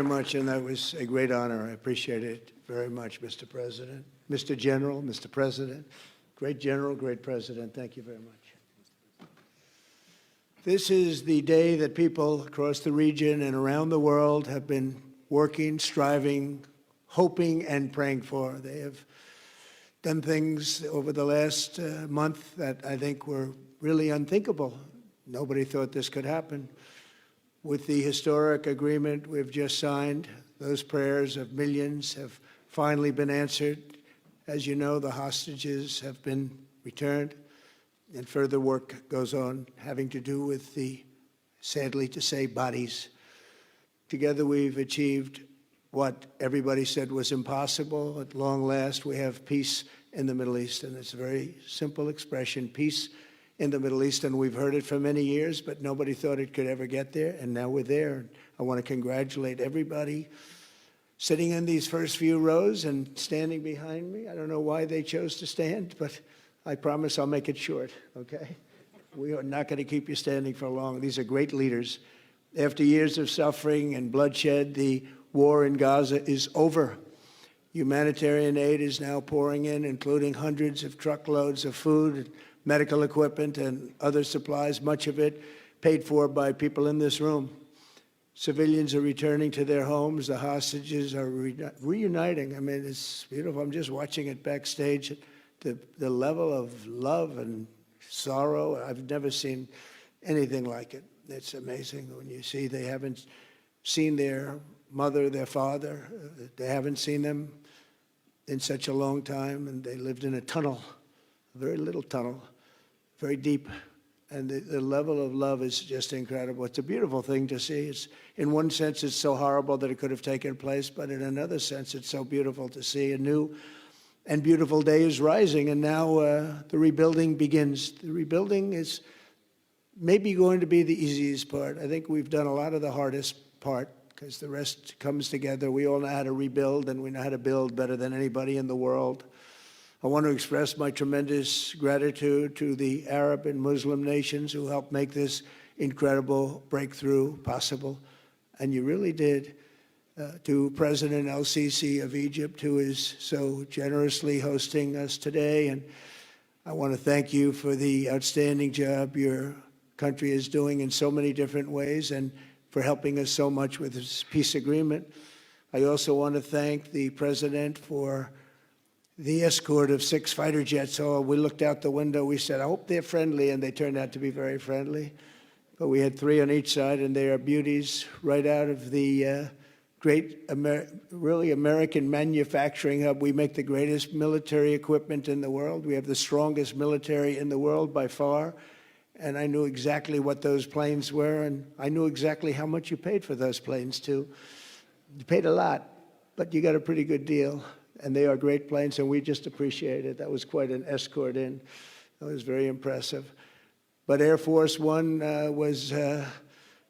Very much, and that was a great honor. I appreciate it very much, Mr. President. Mr. General, Mr. President, great General, great President, thank you very much. This is the day that people across the region and around the world have been working, striving, hoping, and praying for. They have done things over the last month that I think were really unthinkable. Nobody thought this could happen. With the historic agreement we've just signed, those prayers of millions have finally been answered. As you know, the hostages have been returned, and further work goes on having to do with the, sadly to say, bodies. Together we've achieved what everybody said was impossible. At long last, we have peace in the Middle East, and it's a very simple expression, peace in the Middle East, and we've heard it for many years, but nobody thought it could ever get there, and now we're there. I want to congratulate everybody sitting in these first few rows and standing behind me. I don't know why they chose to stand, but I promise I'll make it short, okay? We are not going to keep you standing for long. These are great leaders. After years of suffering and bloodshed, the war in Gaza is over. Humanitarian aid is now pouring in, including hundreds of truckloads of food, medical equipment, and other supplies, much of it paid for by people in this room. Civilians are returning to their homes. The hostages are reuniting. I mean, it's beautiful. I'm just watching it backstage. The level of love and sorrow, I've never seen anything like it. It's amazing when you see they haven't seen their mother, their father. They haven't seen them in such a long time, and they lived in a tunnel, a very little tunnel, very deep, and the level of love is just incredible. It's a beautiful thing to see. It's, in one sense, it's so horrible that it could have taken place, but in another sense, it's so beautiful to see. A new and beautiful day is rising, and now the rebuilding begins. The rebuilding is maybe going to be the easiest part. I think we've done a lot of the hardest part, because the rest comes together. We all know how to rebuild, and we know how to build better than anybody in the world. I want to express my tremendous gratitude to the Arab and Muslim nations who helped make this incredible breakthrough possible. And you really did. To President El-Sisi of Egypt, who is so generously hosting us today. And I want to thank you for the outstanding job your country is doing in so many different ways, and for helping us so much with this peace agreement. I also want to thank the President for the escort of 6 fighter jets. Oh, we looked out the window, we said, I hope they're friendly, and they turned out to be very friendly. But we had 3 on each side, and they are beauties right out of the great, really American manufacturing hub. We make the greatest military equipment in the world. We have the strongest military in the world by far. And I knew exactly what those planes were, and I knew exactly how much you paid for those planes, too. You paid a lot, but you got a pretty good deal. And they are great planes, and we just appreciate it. That was quite an escort in. That was very impressive. But Air Force One was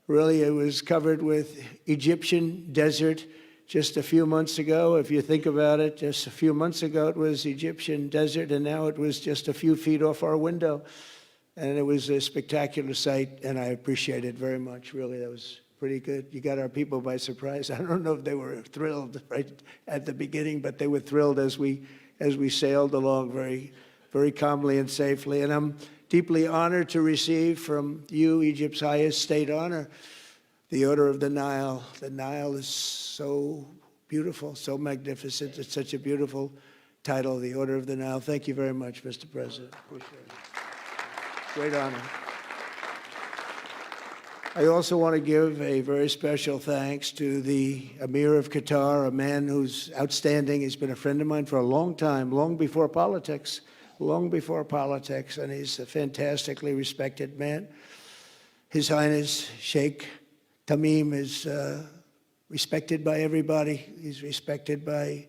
really, it was covered with Egyptian desert just a few months ago. If you think about it, just a few months ago it was Egyptian desert, and now it was just a few feet off our window. And it was a spectacular sight, and I appreciate it very much. Really, that was pretty good. You got our people by surprise. I don't know if they were thrilled right at the beginning, but they were thrilled as we sailed along very, very calmly and safely. And I'm deeply honored to receive from you, Egypt's highest state honor, the Order of the Nile. The Nile is so beautiful, so magnificent. It's such a beautiful title, the Order of the Nile. Thank you very much, Mr. President. Appreciate it. Great honor. I also want to give a very special thanks to the Emir of Qatar, a man who's outstanding. He's been a friend of mine for a long time, long before politics, and he's a fantastically respected man. His Highness Sheikh Tamim is respected by everybody. He's respected by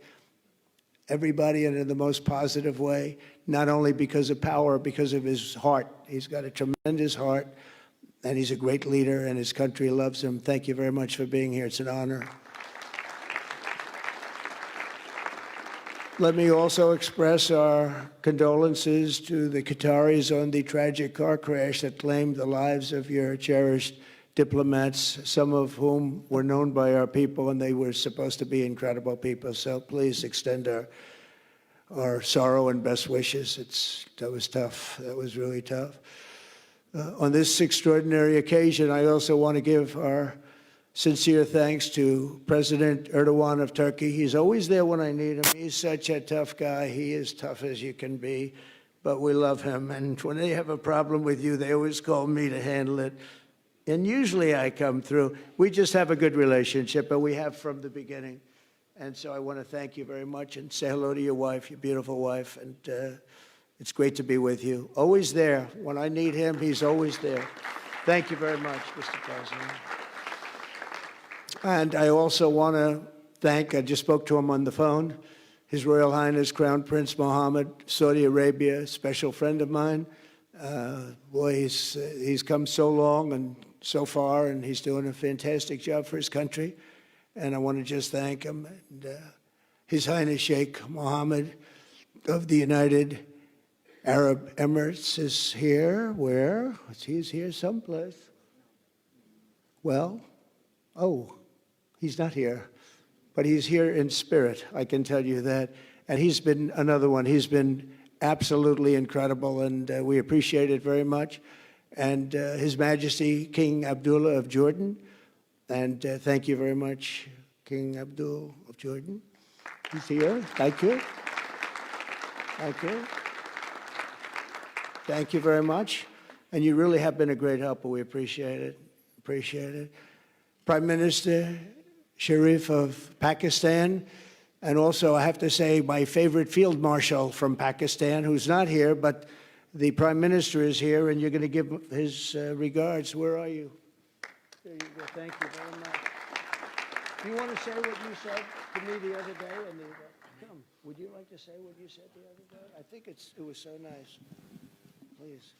everybody, and in the most positive way, not only because of power, because of his heart. He's got a tremendous heart, and he's a great leader, and his country loves him. Thank you very much for being here. It's an honor. Let me also express our condolences to the Qataris on the tragic car crash that claimed the lives of your cherished diplomats, some of whom were known by our people, and they were supposed to be incredible people. So please extend our sorrow and best wishes. That was tough. That was really tough. On this extraordinary occasion, I also want to give our sincere thanks to President Erdogan of Turkey. He's always there when I need him. He's such a tough guy. He is tough as you can be, but we love him. And when they have a problem with you, they always call me to handle it. And usually I come through. We just have a good relationship, and we have from the beginning. And so I want to thank you very much and say hello to your wife, your beautiful wife. And it's great to be with you. Always there. When I need him, he's always there. Thank you very much, Mr. President. And I also want to thank, I just spoke to him on the phone, His Royal Highness Crown Prince Mohammed, Saudi Arabia, a special friend of mine. Boy, he's come so long and so far, and he's doing a fantastic job for his country. And I want to just thank him. And, His Highness Sheikh Mohammed of the United Arab Emirates is here. Where? He's here someplace. Well, oh, he's not here. But he's here in spirit, I can tell you that. And he's been another one. He's been absolutely incredible, and we appreciate it very much. And His Majesty King Abdullah of Jordan. And thank you very much, King Abdul of Jordan. He's here. Thank you. Thank you. Thank you very much. And you really have been a great helper. We appreciate it. Appreciate it. Prime Minister Sharif of Pakistan, and also I have to say my favorite field marshal from Pakistan, who's not here, but the Prime Minister is here, and you're going to give his regards. Where are you? There you go. Thank you very much. Do you want to say what you said to me the other day? Come. Would you like to say what you said the other day? I think it was so nice. Please.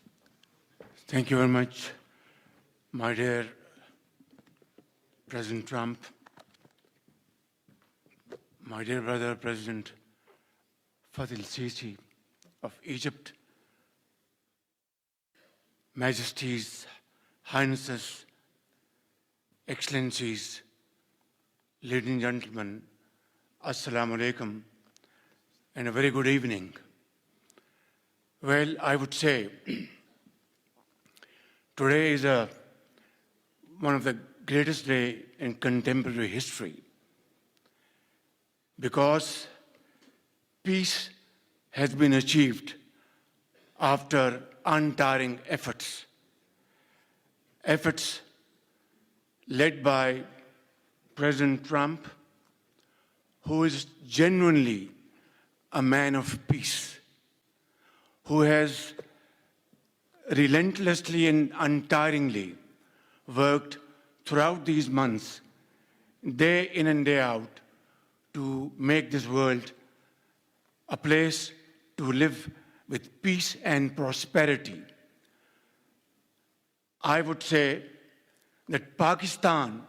Thank you very much, my dear President Trump, my dear brother, President Fath el-Sisi of Egypt, Majesties, Highnesses, Excellencies, ladies and gentlemen, Assalamu alaikum, and a very good evening. Well, I would say today is one of the greatest days in contemporary history, because peace has been achieved after untiring efforts led by President Trump, who is genuinely a man of peace, who has relentlessly and untiringly worked throughout these months, day in and day out, to make this world a place to live with peace and prosperity. I would say that Pakistan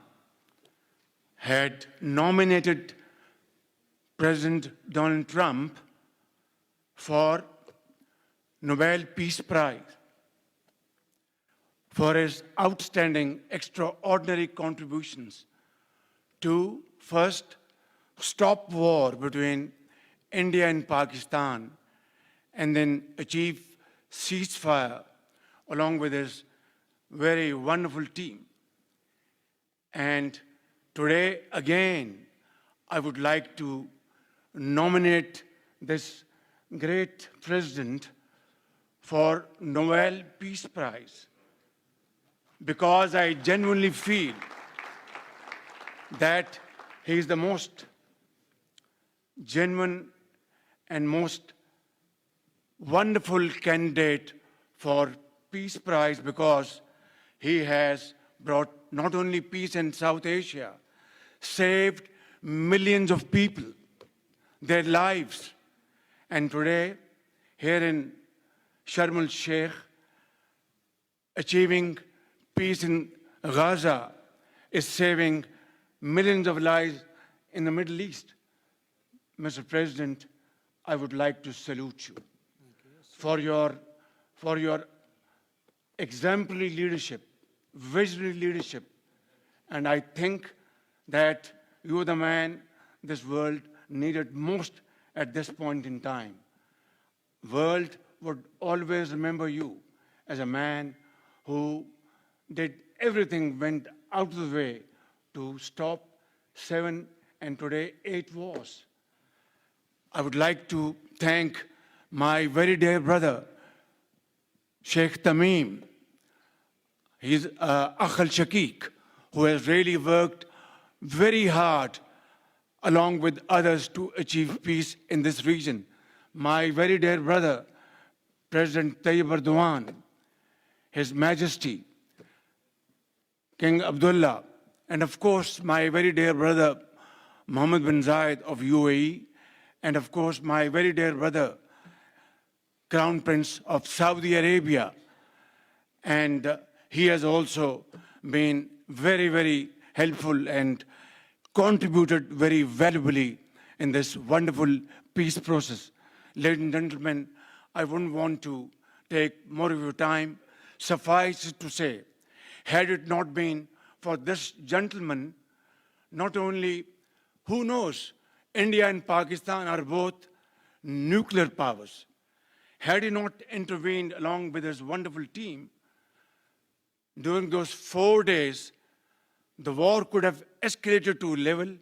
had nominated President Donald Trump for Nobel Peace Prize for his outstanding, extraordinary contributions to first stop war between India and Pakistan, and then achieve ceasefire along with his very wonderful team. And today, again, I would like to nominate this great president for Nobel Peace Prize, because I genuinely feel that he is the most genuine and most wonderful candidate for Peace Prize, because he has brought not only peace in South Asia, saved millions of people, their lives. And today, here in Sharm el-Sheikh, achieving peace in Gaza is saving millions of lives in the Middle East. Mr. President, I would like to salute you for your exemplary leadership visionary leadership. And I think that you are the man this world needed most at this point in time. World would always remember you as a man who did everything, went out of the way to stop 7 and today 8 wars. I would like to thank my very dear brother, Sheikh Tamim. He's Akh al-Shaqiq, who has really worked very hard along with others to achieve peace in this region. My very dear brother, President Tayyip Erdogan, His Majesty, King Abdullah, and of course, my very dear brother, Mohammed bin Zayed of UAE, and of course, my very dear brother, Crown Prince of Saudi Arabia. And he has also been very, very helpful and contributed very valuably in this wonderful peace process. Ladies and gentlemen, I wouldn't want to take more of your time. Suffice it to say, had it not been for this gentleman, not only, who knows, India and Pakistan are both nuclear powers. Had he not intervened along with his wonderful team, during those 4 days, the war could have escalated to a level.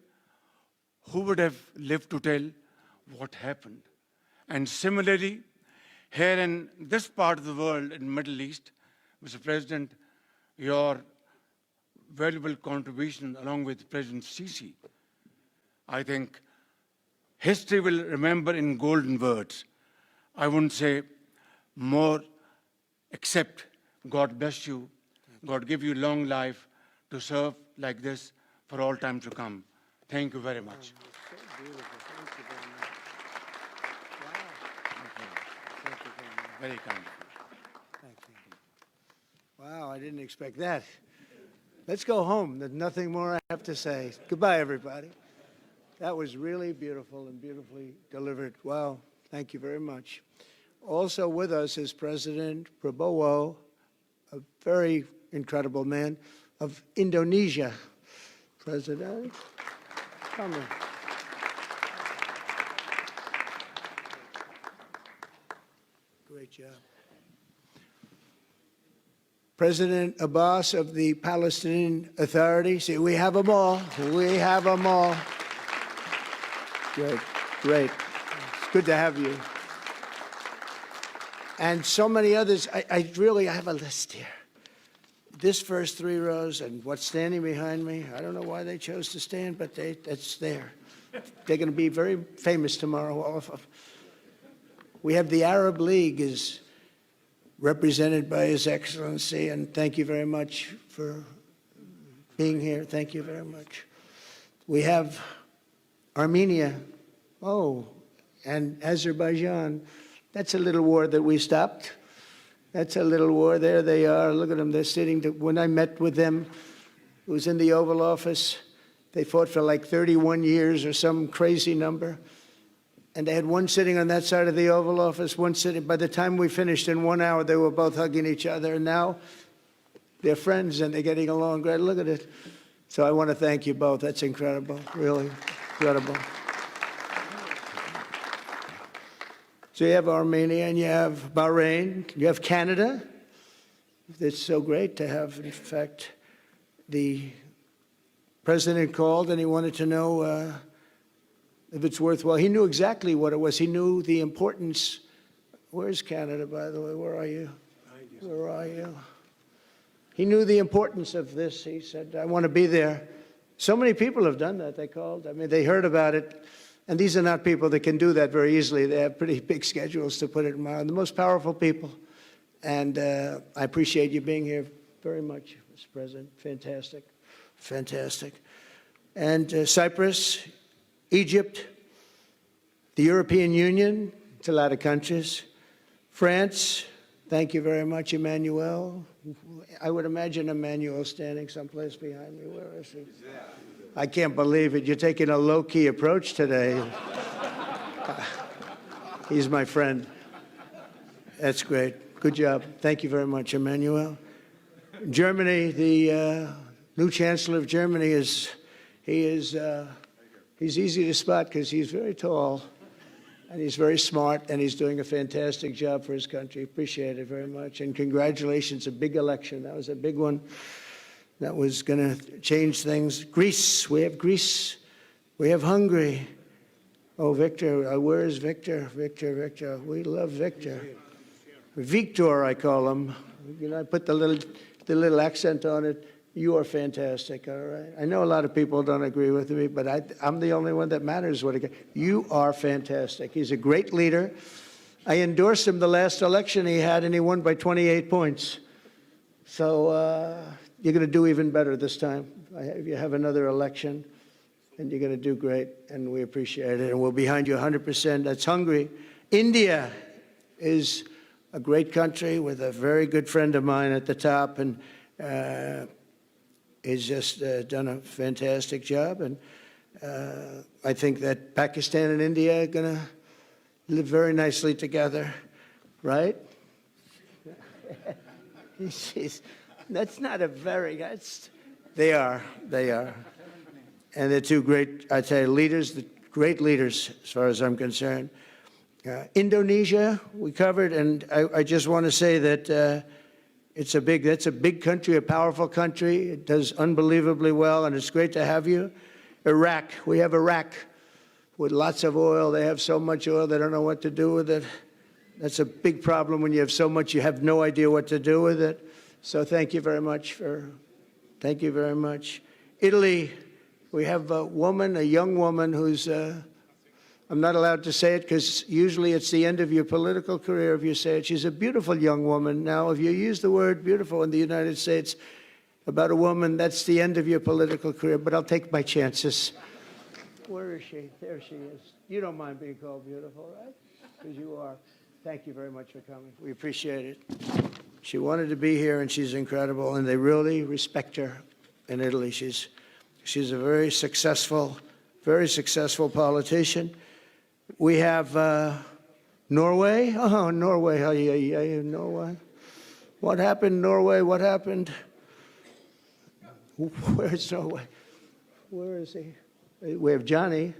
Who would have lived to tell what happened? And similarly, here in this part of the world, in the Middle East, Mr. President, your valuable contribution along with President Sisi, I think history will remember in golden words. I wouldn't say more, except God bless you, God give you long life to serve like this for all time to come. Thank you very much. Very kind. Thank you. Wow, I didn't expect that. Let's go home. There's nothing more I have to say. Goodbye, everybody. That was really beautiful and beautifully delivered. Wow, thank you very much. Also with us is President Prabowo, a very incredible man of Indonesia. President, come in. Great job. President Abbas of the Palestinian Authority. See, we have them all. We have them all. Great, great. It's good to have you. And so many others. I have a list here. This first 3 rows and what's standing behind me, I don't know why they chose to stand, but it's there. They're going to be very famous tomorrow, all of them. We have the Arab League is represented by His Excellency, and thank you very much for being here. Thank you very much. We have Armenia, and Azerbaijan. That's a little war that we stopped. That's a little war. There they are. Look at them. They're sitting. When I met with them, it was in the Oval Office. They fought for like 31 years or some crazy number. And they had one sitting on that side of the Oval Office, one sitting. By the time we finished in 1 hour, they were both hugging each other. And now they're friends and they're getting along great. Look at it. So I want to thank you both. That's incredible. Really incredible. So you have Armenia and you have Bahrain, you have Canada. It's so great to have, in fact, the president called and he wanted to know if it's worthwhile. He knew exactly what it was. He knew the importance. Where's Canada, by the way? Where are you? Where are you? He knew the importance of this. He said, I want to be there. So many people have done that. They called. I mean, they heard about it. And these are not people that can do that very easily. They have pretty big schedules, to put it mild. The most powerful people. And I appreciate you being here very much, Mr. President. Fantastic. Fantastic. And Cyprus, Egypt, the European Union, it's a lot of countries. France, thank you very much, Emmanuel. I would imagine Emmanuel standing someplace behind me. Where is he? I can't believe it. You're taking a low-key approach today. He's my friend. That's great. Good job. Thank you very much, Emmanuel. Germany, the new chancellor of Germany he's easy to spot because he's very tall and he's very smart and he's doing a fantastic job for his country. Appreciate it very much. And congratulations, a big election. That was a big one. That was going to change things. Greece, we have Greece. We have Hungary. Oh, Victor, where is Victor? Victor. We love Victor. Victor, I call him. You know, I put the little accent on it. You are fantastic, all right? I know a lot of people don't agree with me, but I'm the only one that matters. You are fantastic. He's a great leader. I endorsed him the last election he had, and he won by 28 points. So you're going to do even better this time. If you have another election, and you're going to do great, and we appreciate it, and we're behind you 100%. That's Hungary. India is a great country with a very good friend of mine at the top, and he's just done a fantastic job. And I think that Pakistan and India are going to live very nicely together, right? That's not a very, they are. And they're two great, I tell you, leaders, great leaders as far as I'm concerned. Indonesia, we covered, and I just want to say that that's a big country, a powerful country. It does unbelievably well, and it's great to have you. Iraq, we have Iraq with lots of oil. They have so much oil, they don't know what to do with it. That's a big problem when you have so much, you have no idea what to do with it. So thank you very much thank you very much. Italy, we have a young woman who's, I'm not allowed to say it because usually it's the end of your political career if you say it. She's a beautiful young woman. Now, if you use the word beautiful in the United States about a woman, that's the end of your political career, but I'll take my chances. Where is she? There she is. You don't mind being called beautiful, right? Because you are. Thank you very much for coming. We appreciate it. She wanted to be here, and she's incredible, and they really respect her in Italy. She's a very successful politician. We have Norway. Oh, Norway. Norway. What happened, Norway? What happened? Where's Norway? Where is he? We have Johnny.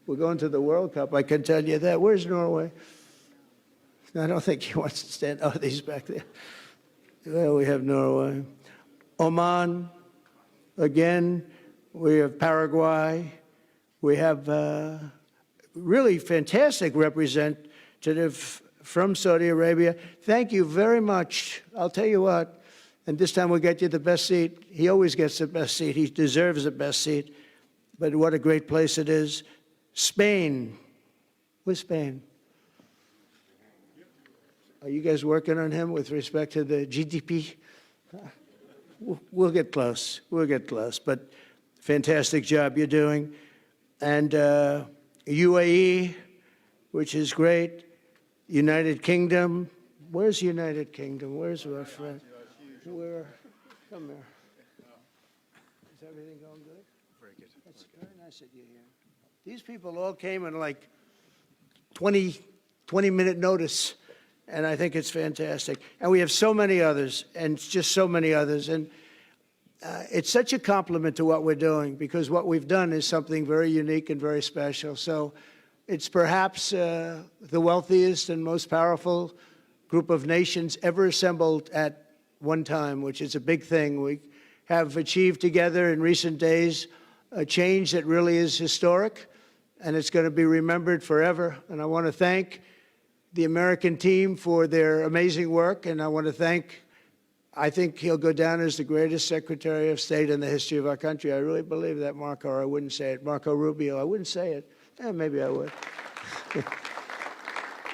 We're going to the World Cup. I can tell you that. Where's Norway? I don't think he wants to stand. Oh, he's back there. Well, we have Norway. Oman. Again, we have Paraguay. We have really fantastic representative from Saudi Arabia. Thank you very much. I'll tell you what, and this time we'll get you the best seat. He always gets the best seat. He deserves the best seat. But what a great place it is. Spain. Where's Spain? Are you guys working on him with respect to the GDP? We'll get close. But fantastic job you're doing. And UAE, which is great. United Kingdom. Where's United Kingdom? Where's our friend? Where? Come here. Is everything going good? Very good. That's very nice that you're here. These people all came in like 20-minute notice. And I think it's fantastic. And we have so many others, and just so many others. And it's such a compliment to what we're doing, because what we've done is something very unique and very special. So it's perhaps the wealthiest and most powerful group of nations ever assembled at one time, which is a big thing. We have achieved together in recent days a change that really is historic, and it's going to be remembered forever. And I want to thank the American team for their amazing work, and I want to I think he'll go down as the greatest Secretary of State in the history of our country. I really believe that, Marco, or I wouldn't say it. Marco Rubio, I wouldn't say it. Maybe I would.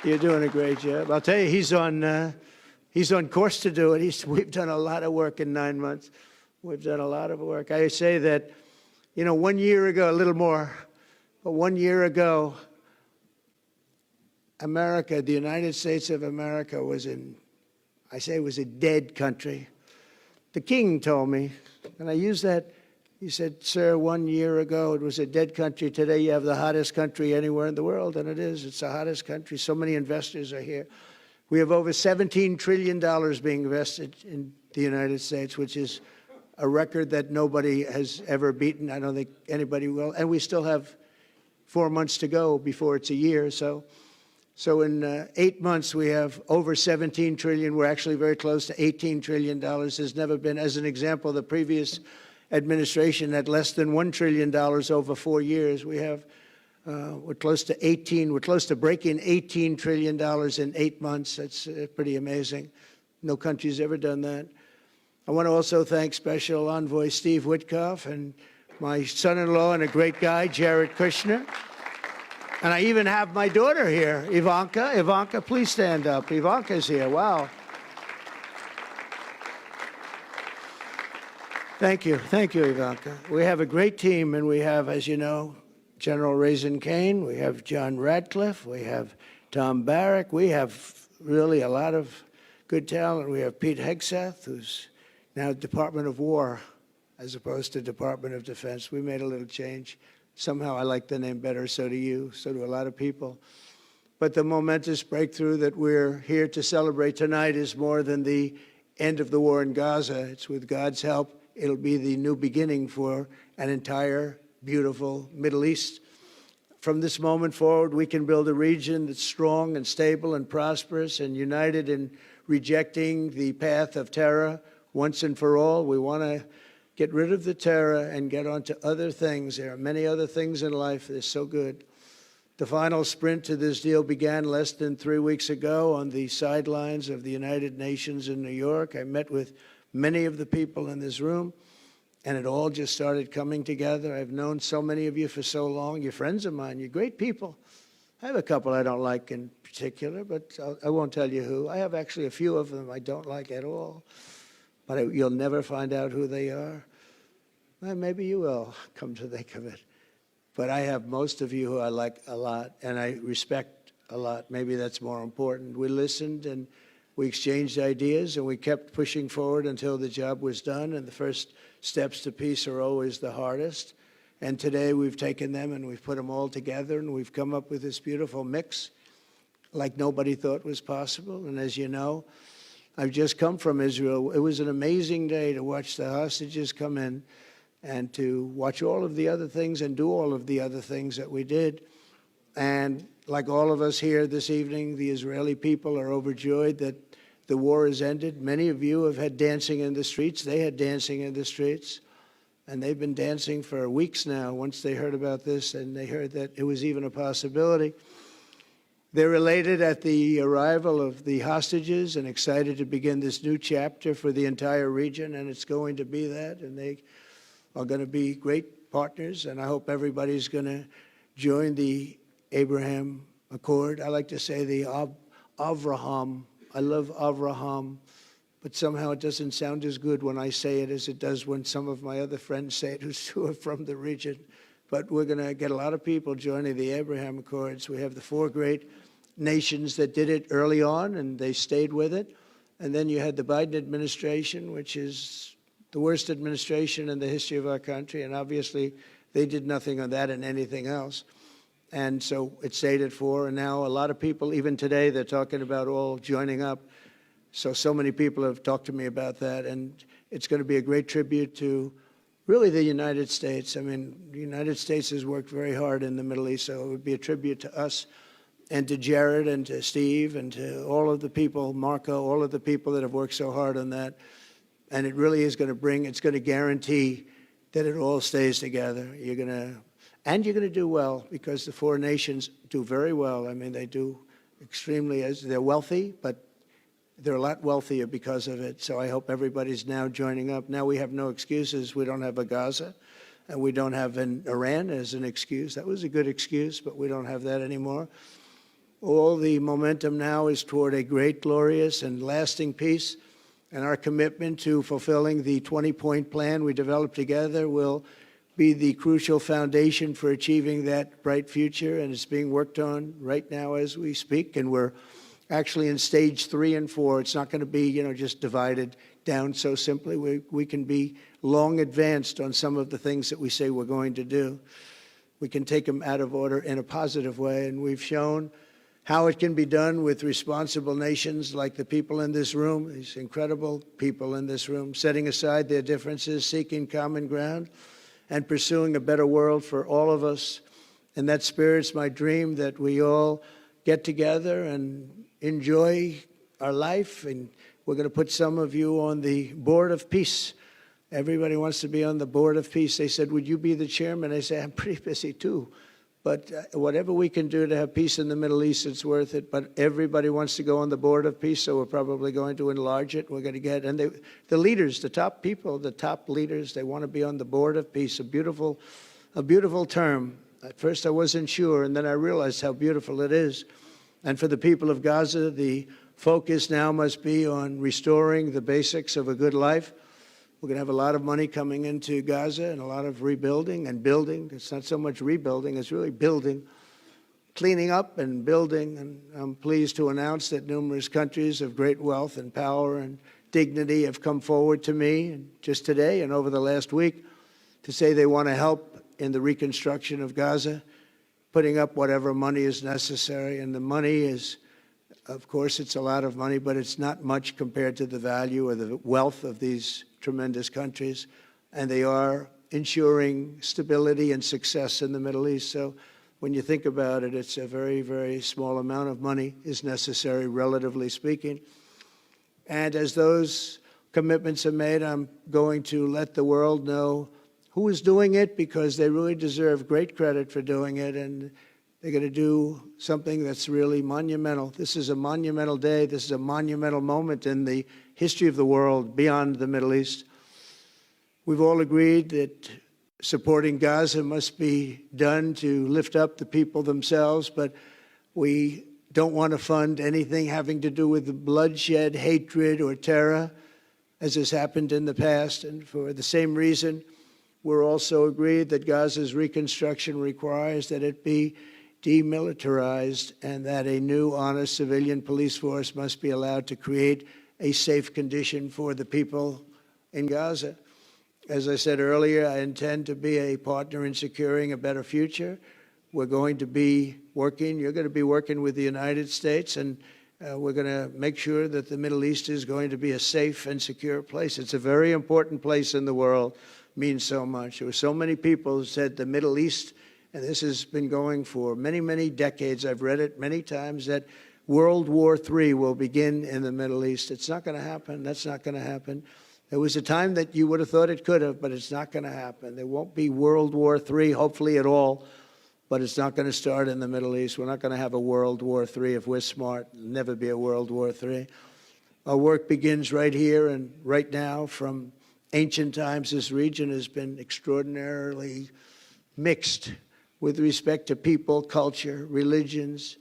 You're doing a great job. I'll tell you, he's on course to do it. We've done a lot of work in 9 months. We've done a lot of work. I say that, 1 year ago, a little more, but 1 year ago, America, the United States of America was it was a dead country. The king told me, and I use that, he said, sir, 1 year ago it was a dead country. Today you have the hottest country anywhere in the world, and it's the hottest country. So many investors are here. We have over $17 trillion being invested in the United States, which is a record that nobody has ever beaten. I don't think anybody will. And we still have 4 months to go before it's a year. So in 8 months, we have over 17 trillion. We're actually very close to $18 trillion. There's never been, as an example, the previous administration had less than $1 trillion over 4 years. We have, we're close to breaking $18 trillion in 8 months. That's pretty amazing. No country's ever done that. I want to also thank Special Envoy Steve Witkoff and my son-in-law and a great guy, Jared Kushner. And I even have my daughter here, Ivanka. Ivanka, please stand up. Ivanka's here. Wow. Thank you. Thank you, Ivanka. We have a great team, and we have, as you know, General Raisin Kane. We have John Radcliffe. We have Tom Barrack. We have really a lot of good talent. We have Pete Hegseth, who's now Department of War as opposed to Department of Defense. We made a little change. Somehow I like the name better, so do you, so do a lot of people. But the momentous breakthrough that we're here to celebrate tonight is more than the end of the war in Gaza. It's with God's help, it'll be the new beginning for an entire beautiful Middle East. From this moment forward, we can build a region that's strong and stable and prosperous and united in rejecting the path of terror once and for all. We want to get rid of the terror and get on to other things. There are many other things in life that are so good. The final sprint to this deal began less than 3 weeks ago on the sidelines of the United Nations in New York. I met with many of the people in this room, and it all just started coming together. I've known so many of you for so long. You're friends of mine. You're great people. I have a couple I don't like in particular, but I won't tell you who. I have actually a few of them I don't like at all, but you'll never find out who they are. Well, maybe you will, come to think of it. But I have most of you who I like a lot and I respect a lot. Maybe that's more important. We listened and we exchanged ideas and we kept pushing forward until the job was done. And the first steps to peace are always the hardest. And today we've taken them and we've put them all together and we've come up with this beautiful mix like nobody thought was possible. And as you know, I've just come from Israel. It was an amazing day to watch the hostages come in and to watch all of the other things and do all of the other things that we did. And like all of us here this evening, the Israeli people are overjoyed that the war has ended. Many of you have had dancing in the streets. They had dancing in the streets. And they've been dancing for weeks now once they heard about this and they heard that it was even a possibility. They're elated at the arrival of the hostages and excited to begin this new chapter for the entire region, and it's going to be that. And they are going to be great partners, and I hope everybody's going to join the Abraham Accord. I like to say the Avraham. I love Avraham, but somehow it doesn't sound as good when I say it as it does when some of my other friends say it who are from the region. But we're going to get a lot of people joining the Abraham Accords. We have the 4 great nations that did it early on, and they stayed with it. And then you had the Biden administration, which is the worst administration in the history of our country, and obviously they did nothing on that and anything else. And so it stayed at 4, and now a lot of people, even today, they're talking about all joining up. So many people have talked to me about that, and it's going to be a great tribute to really the United States. I mean, the United States has worked very hard in the Middle East, so it would be a tribute to us and to Jared and to Steve and to all of the people, Marco, all of the people that have worked so hard on that. And it really is going to bring, it's going to guarantee that it all stays together. You're going to do well because the 4 nations do very well. I mean, they do extremely, they're wealthy, but they're a lot wealthier because of it. So I hope everybody's now joining up. Now we have no excuses. We don't have a Gaza and we don't have an Iran as an excuse. That was a good excuse, but we don't have that anymore. All the momentum now is toward a great, glorious, and lasting peace. And our commitment to fulfilling the 20-point plan we developed together will be the crucial foundation for achieving that bright future. And it's being worked on right now as we speak. And we're actually in stage 3 and 4. It's not going to be, just divided down so simply. We can be long advanced on some of the things that we say we're going to do. We can take them out of order in a positive way. And we've shown how it can be done with responsible nations like the people in this room, these incredible people in this room, setting aside their differences, seeking common ground, and pursuing a better world for all of us. And that spirit's my dream, that we all get together and enjoy our life. And we're going to put some of you on the Board of Peace. Everybody wants to be on the Board of Peace. They said, would you be the chairman? I say, I'm pretty busy too. But whatever we can do to have peace in the Middle East, it's worth it. But everybody wants to go on the Board of Peace, so we're probably going to enlarge it. We're going to get, and the leaders, the top people, the top leaders, they want to be on the Board of Peace. A beautiful term. At first I wasn't sure, and then I realized how beautiful it is. And for the people of Gaza, the focus now must be on restoring the basics of a good life. We're going to have a lot of money coming into Gaza and a lot of rebuilding and building. It's not so much rebuilding, it's really building, cleaning up and building. And I'm pleased to announce that numerous countries of great wealth and power and dignity have come forward to me just today and over the last week to say they want to help in the reconstruction of Gaza, putting up whatever money is necessary. And the money is, of course, it's a lot of money, but it's not much compared to the value or the wealth of these tremendous countries, and they are ensuring stability and success in the Middle East. So when you think about it, it's a very, very small amount of money is necessary, relatively speaking. And as those commitments are made, I'm going to let the world know who is doing it, because they really deserve great credit for doing it, and they're going to do something that's really monumental. This is a monumental day. This is a monumental moment in the history of the world beyond the Middle East. We've all agreed that supporting Gaza must be done to lift up the people themselves, but we don't want to fund anything having to do with bloodshed, hatred, or terror, as has happened in the past. And for the same reason, we're also agreed that Gaza's reconstruction requires that it be demilitarized and that a new, honest civilian police force must be allowed to create a safe condition for the people in Gaza. As I said earlier, I intend to be a partner in securing a better future. We're going to be working, you're going to be working with the United States, and we're going to make sure that the Middle East is going to be a safe and secure place. It's a very important place in the world, means so much. There were so many people who said the Middle East, and this has been going for many, many decades. I've read it many times, that World War III will begin in the Middle East. It's not going to happen. That's not going to happen. There was a time that you would have thought it could have, but it's not going to happen. There won't be World War III, hopefully at all, but it's not going to start in the Middle East. We're not going to have a World War III if we're smart. There'll never be a World War III. Our work begins right here and right now. From ancient times, this region has been extraordinarily mixed with respect to people, culture, religions,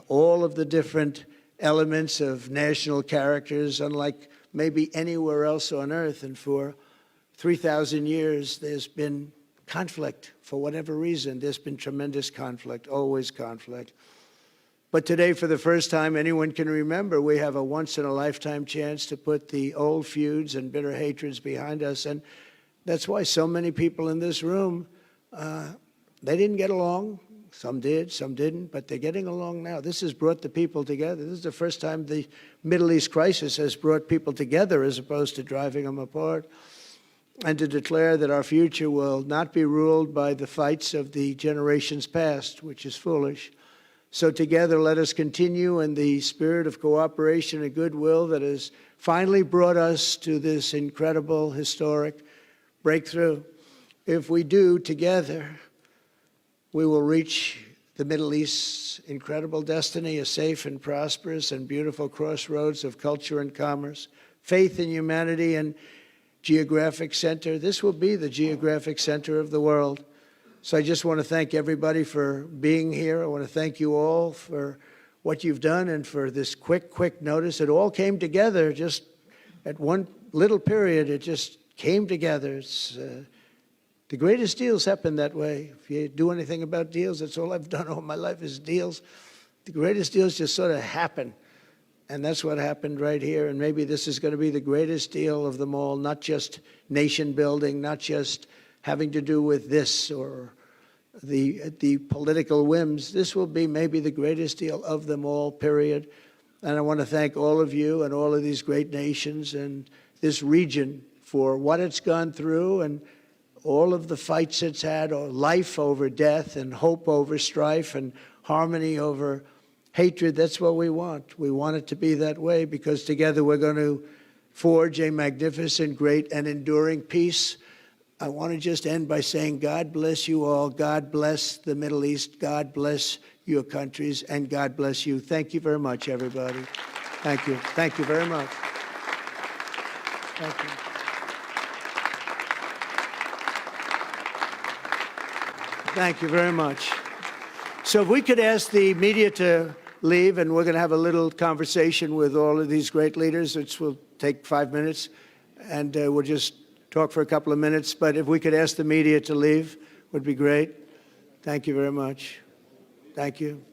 all of the different elements of national characters, unlike maybe anywhere else on earth. And for 3,000 years, there's been conflict. For whatever reason, there's been tremendous conflict, always conflict. But today, for the first time anyone can remember, we have a once-in-a-lifetime chance to put the old feuds and bitter hatreds behind us. And that's why so many people in this room, they didn't get along. Some did, some didn't, but they're getting along now. This has brought the people together. This is the first time the Middle East crisis has brought people together as opposed to driving them apart. And to declare that our future will not be ruled by the fights of the generations past, which is foolish. So together, let us continue in the spirit of cooperation and goodwill that has finally brought us to this incredible, historic breakthrough. If we do together, we will reach the Middle East's incredible destiny, a safe and prosperous and beautiful crossroads of culture and commerce, faith in humanity and geographic center. This will be the geographic center of the world. So I just want to thank everybody for being here. I want to thank you all for what you've done and for this quick notice. It all came together just at one little period. It just came together. It's the greatest deals happen that way. If you do anything about deals, that's all I've done all my life is deals. The greatest deals just sort of happen. And that's what happened right here. And maybe this is going to be the greatest deal of them all, not just nation building, not just having to do with this or the political whims. This will be maybe the greatest deal of them all, period. And I want to thank all of you and all of these great nations and this region for what it's gone through and all of the fights it's had, or life over death and hope over strife and harmony over hatred. That's what we want. We want it to be that way because together we're going to forge a magnificent, great, and enduring peace. I want to just end by saying God bless you all. God bless the Middle East. God bless your countries, and God bless you. Thank you very much, everybody. Thank you. Thank you very much. Thank you. Thank you very much. So if we could ask the media to leave, and we're going to have a little conversation with all of these great leaders, which will take 5 minutes, and we'll just talk for a couple of minutes. But if we could ask the media to leave, would be great. Thank you very much. Thank you.